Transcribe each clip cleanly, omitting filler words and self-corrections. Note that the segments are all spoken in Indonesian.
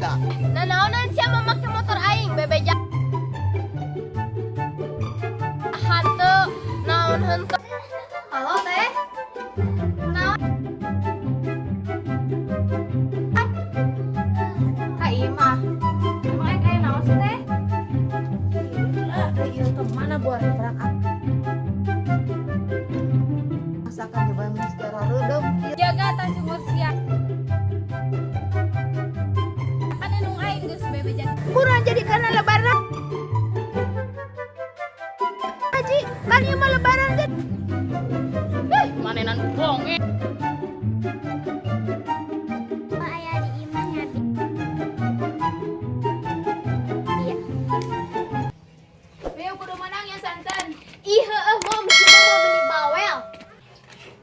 tega. Nah naonan sia make motor aing bebeja. Hanteu naon henteu. Halo teh. Naon? Kak Ima. Emang aing aya naon sih teh? Lah, ieu teh mana buat perang masakan coba secara redem kieu. Jaga tas sumur siap. Kan nung aing geus bebeja. Kurang jadi karena lebaran. Haji, kan ieu mah lebaran kan. Manenan bonge. Aya di imah ya di. Iya. Beo kudu menang ya santan. Ih heueuh mom si mama beli bawel.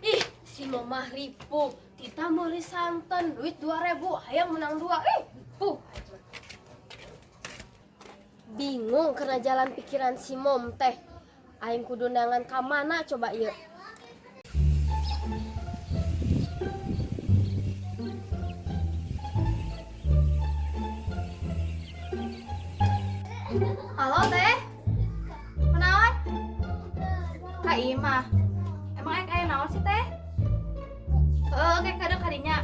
Ih si mama ribu. Kita meuli santan duit 2.000 hayang menang 2. Puh. Bingung karena jalan pikiran si mom teh. Aing kudu nangan ka mana coba ieu. Halo teh. Kenaon? Kak Ima. Emang aing aya naon sih teh? Heeh, kayak kadang kadinya.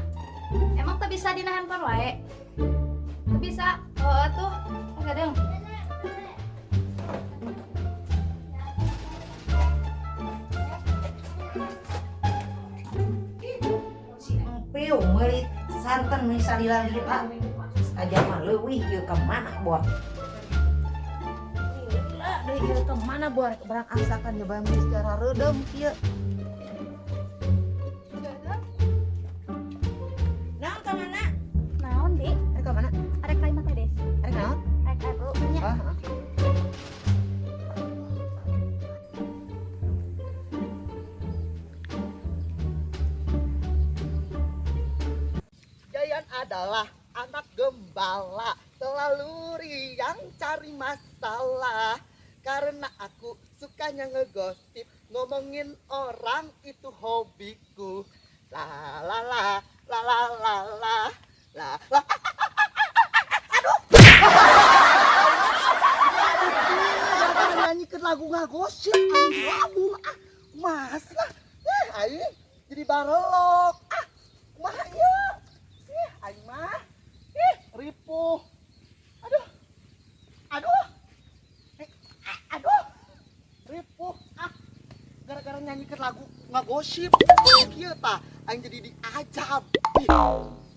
Emang teu bisa dinahan pan wae? Teu bisa. Heeh tuh, kadang. Si Empeu meuli santen meuli salila-lila. Aja mah leuwih ieu ka mana buat. Lah, deui ieu teh mana buat perang asakan coba secara redem kieu. Naon ka mana? Naon, Dik? Ka mana? Arek kalimat teh, Des. Naon? Arek aro nya. Ah. Yayan adalah anak gembala, selalu riang cari masalah. Karena aku sukanya ngegosip, ngomongin orang itu hobiku. La la la la la la la la la. Aduh. Nyanyikan lagu ngagosip, aing labu. Mas lah, aing jadi barelok. Kumaha ieu? Aing mah ripuh. Aduh. Aduh. Aduh. Ripuh. Gara-gara nyanyikan lagu ngagosip. Kieu tah aing jadi diajab.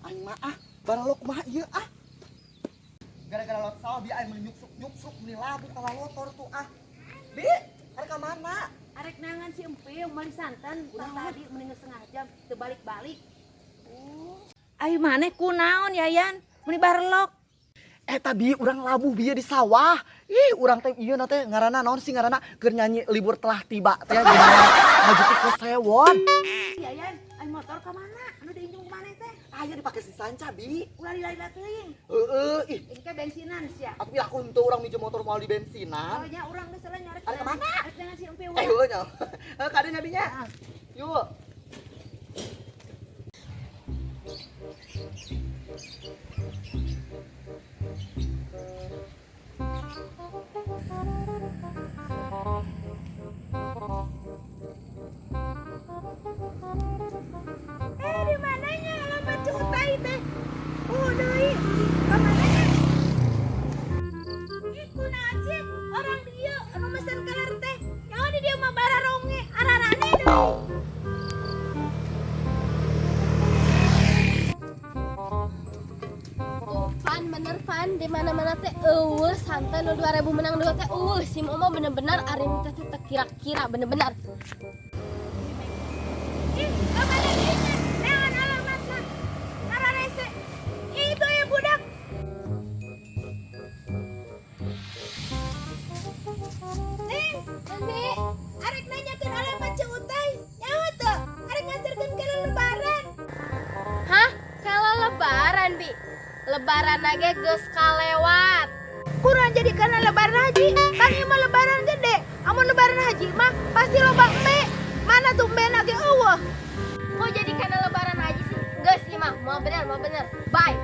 Aing mah barelok kumaha ieu Gara-gara lot sawah bieu aing meuli nyuksuk-nyuksuk meuli labu ka lotor tuh Bi, arek ka mana? Arek nangan si Empeu meuli santen, udah tadi mending setengah jam teu balik-balik. Ayo maneh kunaon Yayan? Meuli barelok. Tadi urang labuh bieu di sawah. Ih, urang teh ieu na teh ngaranna naon sih ngaranna keur nyanyi libur telah tiba teh gimana? Haju ke Sewon. Yayan, ayo motor ka mana? Anu diinjung ku maneh teh? Aya dipake si Sanca, Bi. Ulah dilila teuing. Heeh, ih. Ini kan bensinan sia. Tapi aku henteu urang minjem motor moal di bensinan. Soalnya urang geus seulah nyarek. Arek ka mana? Arek dengan si Empeu. Heuh nya. Kade nyabinya. Yuk. Di mananya alamat Cutai teh? Oh, deui. Ka mananya? Ih, kunaon sih? Orang dieu anu mesen keler teh. Nyaho di dieu mah bararonge ararane deui. Pan bener pan di mana-mana teh eueuh santan nu 2.000 menang 2 teh si mama bener-bener ari teh teh kira-kira bener-bener. Ih, ka mana dieu nya? Naon alamatna? Ararese. Itu ya budak. Neng, Mami, arek nanyakeun alamat Cutai. Nyaho teu? Arek nganterkeun ke lebaran. hah? Kalau lebaran bi, lebaran lagi geus kalewat. Kurang jadi karena lebaran haji. Kan ieu mah lebaran gede. Amun lebaran haji mah pasti loba embe. Mana tuh embe ge eueuh. Kok jadi karena lebaran aja sih? Geus sih mah, mau bener. Bye.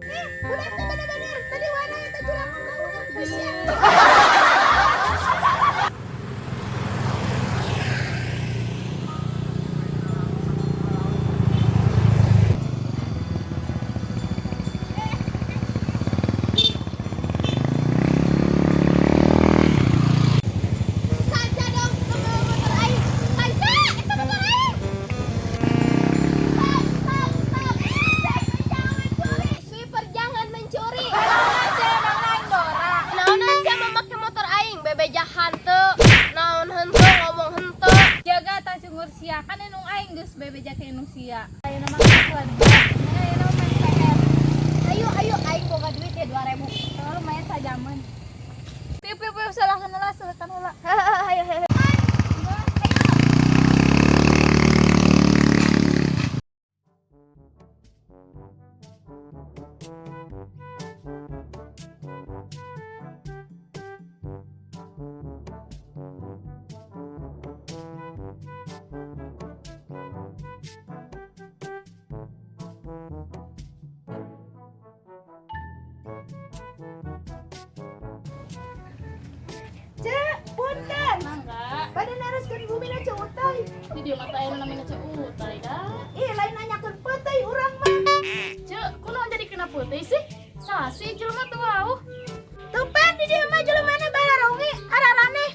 Ih, Udah teh bener-bener tadi warna eta juragan kamu. Saja dong ke motor aing. Saja eta motor aing. Sweeper jangan mencuri. Naon saya Mang Lain Dora. Naonan saya memakai motor aing bebeja hanteu. Naon henteu ngomong henteu. Jaga tas sungur sia kan enung aing geus bebeja ke enung sia. Ayeuna mah keluarga. Ayeuna main PR. Ayo aing boga duit ya 2000. Oh, lumayan sajaman. Piu salahkeun heula seueutan heula. Ayo. Cek, punten. Mangga. Badan haruskeun bumi na ceutai. Di dieu mah teh namanya ceu utai dah. Ih, lain nanyakeun peutai urang mah. Ceu, kunaon jadi kena putih sih? Sasi jelema teu wau. Tupan di dieu mah jelemana balarongi araraneh.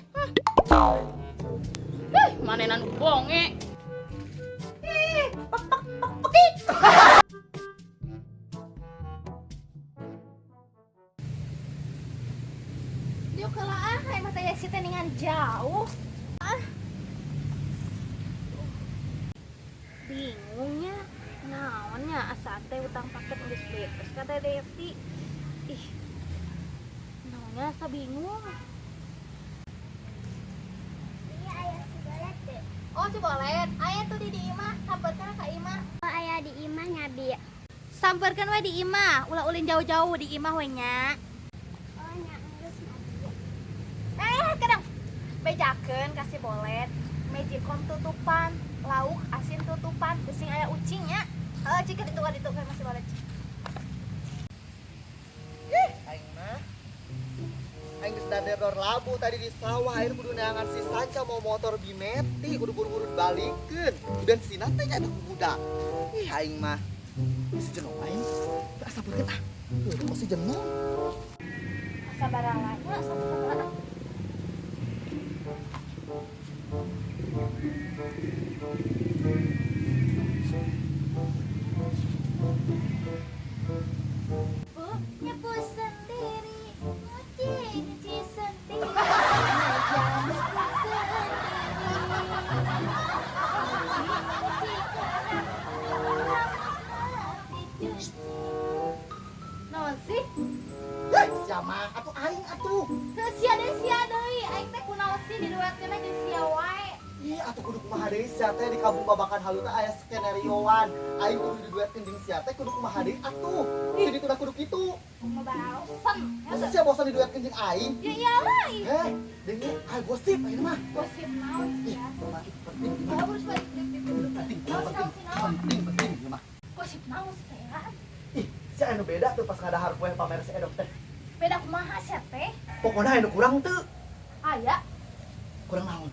Manenan bonge. Ih, pekik. Dieu kala ah, mah teh si teh ningan jauh. Bingungnya naonnya asa teh utang paket geus beres kata Devi. Ih. Naonnya asa bingung. Oh, si Bolet. Aya tuh di imah, samperkeun ka imah. Ayah di imah nyabi. Samperkeun we di imah, ulah ulin jauh-jauh di imah we nya. Oh nya geus nyabi. Kadang bejakeun ka si Bolet. Magicom tutupan, lauk asin tutupan, gesing aya ucingnya. Cikeun ditu kan masih Bolet. Aing mah aing geus dadedor labu tadi di sawah air kudu neangan si Sanca mau motor Bimeti kudu buru-buru dibalikeun dan si Nate nya ada budak. Ih aing mah si jenong aing asa beureut ah. Heuh kok si jenong. Asa baranganya, asa barang. Nyepu sendiri, nyuci sendiri, meja masak sendiri. Naon sih? Heh siapa atuh aing atuh. Sia deui, aing teh kunaon sih diduetkeun jeung sia wae. Ih atuh kudu kumaha deui sia teh di kampung babakan halu teh aya skenerioan. Aing kudu diduetkeun jeung sia teh kudu kumaha deui atuh. Jadi kudu kitu. Mau balasan. Masa sia bosan diduetkeun jeung aing? Ya iyalah. Heh, dengar gosip aing mah. Gosip naon sih ya? Penting, Harus balik dulu. penting ieu mah. Gosip naon sih ya? Ih, si anu beda tuh pas ngadahar poe pamer si Edok teh. Beda kumaha sia teh? Pokona anu kurang teu. Aya Kurang naon?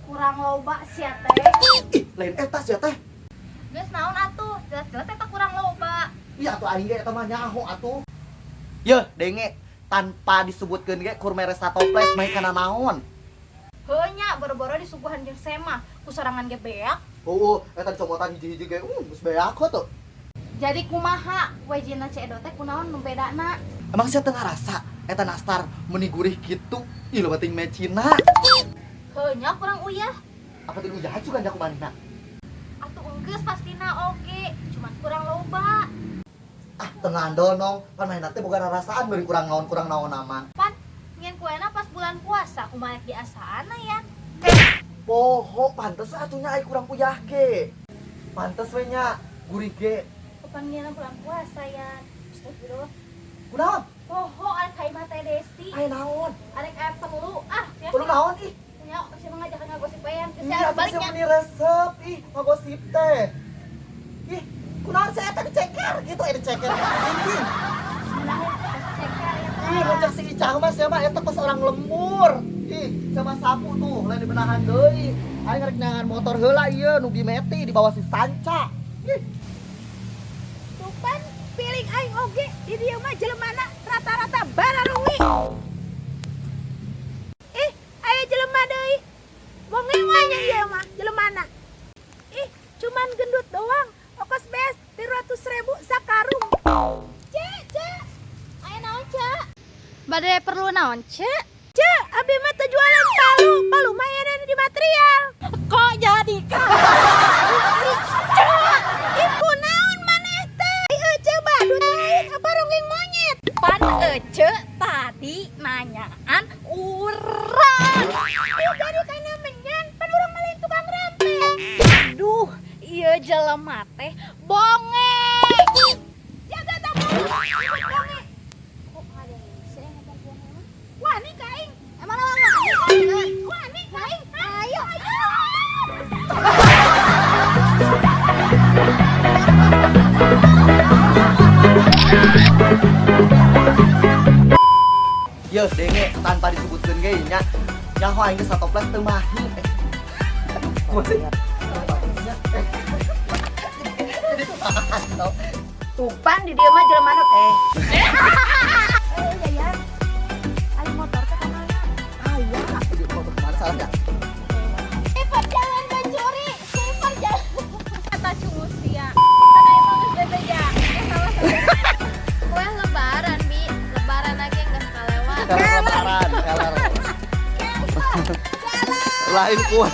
kurang loba sia teh. Ih, lain eta sia teh. Geus naon atuh? Jelas-jelas eta kurang loba. Iya atuh aing ge eta mah nyaho atuh. Yeuh, denge tanpa disebutkeun ge kur mere satoples mah kana naon. Heuh nya boro-boro disuguhan jeung Sema, ku sorangan ge beak. Eta comotan hiji-hiji ge geus beak tuh. Jadi kumaha wajina si Edo teh kunaon nu bedana? Emang sia teu ngarasa eta nastar meuni gurih kitu. Ih, lo penting mecina. Heuh nya kurang uyah. Apa tuh udah juga nya kumanehna? Atuh enggeus pastina oge, cuman kurang loba. Ah, tenang donong, pan mainna teh boga rarasaan beuring kurang naon nama. Pan ngen kuena pas bulan puasa kumaha biasaana ya. Poho, pantes atunya ai kurang uyah ge. Pantes we nya gurih ge. Kapan ngeuna bulan puasa ya. Astagfirullah. Kunaon? Poho arek ka imah teh Desi. Ai naon? Arek aya perlu ya. Perlu naon ih? Nya si mangajak ngagosip bayan ke Iya, sia atuh balik sia nya. meuni resep ih ngagosip teh. Ih, kunaon saya teh diceker gitu diceker. Anjing. Ih, rojak si Icah mas ya mah eta pas orang lembur. Ih, sama sapu tuh lain dibenahan deui. Aing rek nangan motor heula ieu nu dimeti di bawah si Sanca. Ih, Tupan piling aing oge di dieu mah jelemana rata-rata bararuwi. Aya jelema deui. Wongeng wae nya ieu mah jelemana. Cuman gendut doang. Ongkos beas 300.000 sakarung. Cek. Aya naon, Cek? Bade perlu naon, Cek? Cek, abi mah teu jualan palu. Palu mah aya di material. Kok jadi kan? Iku naon maneh teh? Ece badut lain apa ronggeng monyet? Pan ece tadi nanyaan urang. Jadi kana menyan, pan urang mah lain tukang rampet. Aduh, ieu jelema teh bongeng. Jaga tak bonge. Kok ada saya ngomong bonge? Wani kaing. Emang lawan Wani kaing. Ayo. Yo denge tanpa disebutkeun ge nya. Nyaho aing geus satoples teu mahi. Kumaha? Tupan di dieu mah jelemana teh. Yayan. Ali motor teh kana. Aya, ieu motor kemana salah ya? Sifat jangan mencuri, sifat jangan. Kata cumusia, karena emang geus bebeja. Salah. Kue lebaran, Bi. Lebaran lagi geus kalewat. Lebaran, kelar. Lain kue.